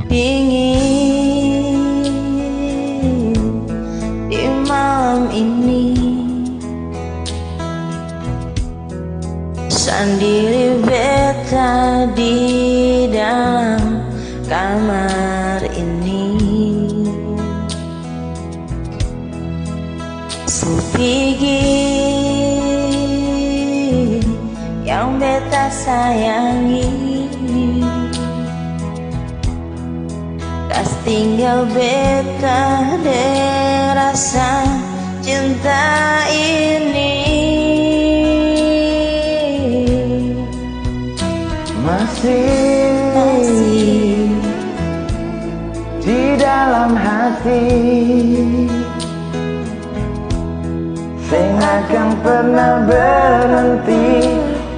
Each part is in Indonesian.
Dingin di malam ini, sendiri beta di dalam kamar ini. Supigi yang beta sayangi, kas tinggal beta de rasa cinta ini. Masih di dalam hati, sing akan pernah berhenti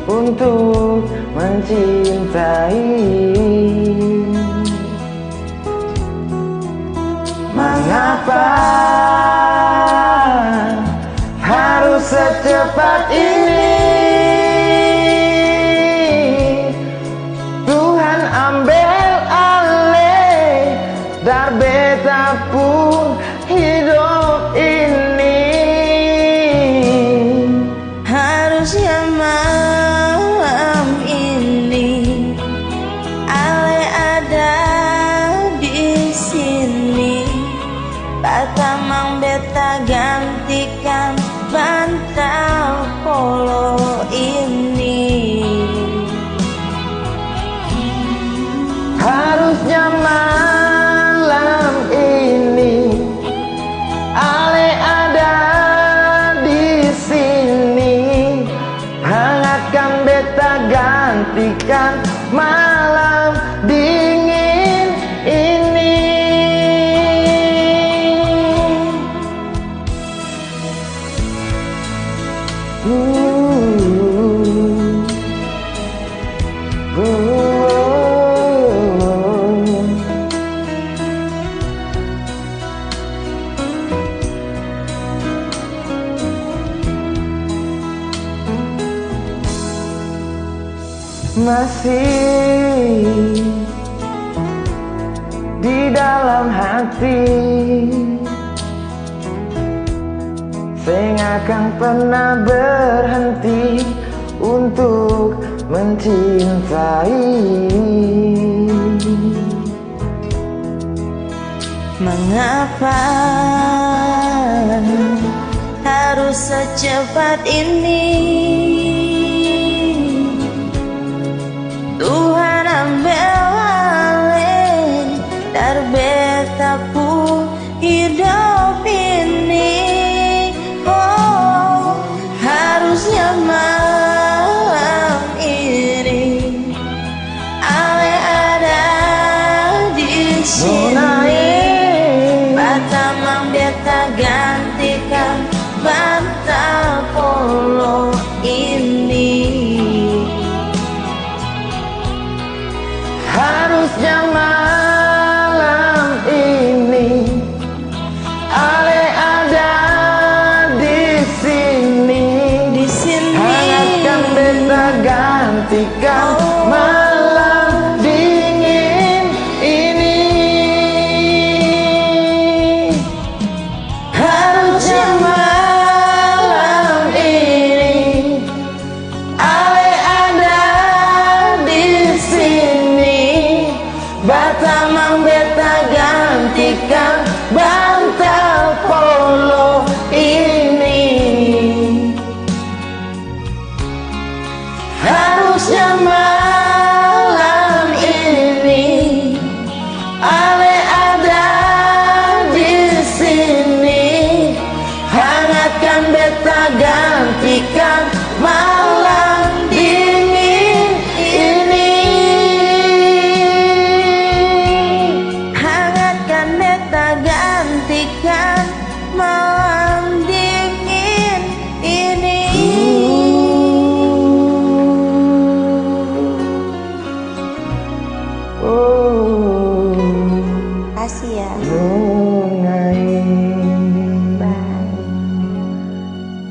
untuk mencintai. Mengapa harus secepat ini? Tuhan ambil alih dar beta pun hidup ini. Harusnya malam ini Ale ada di sini, batamang beta gantikan bantal polo ini. Harusnya malam ini Ale ada di sini, hangatkan beta gantikan malam dingin ini. Masih di dalam hati, sing akan pernah berhenti untuk mencintai. Mengapa harus secepat ini? Tuhan ambil alih dar beta pun hidup ini. Oh, harusnya malam ini Ale ada di sini, batamang beta gantikan bantal polo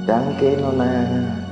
Danke nona.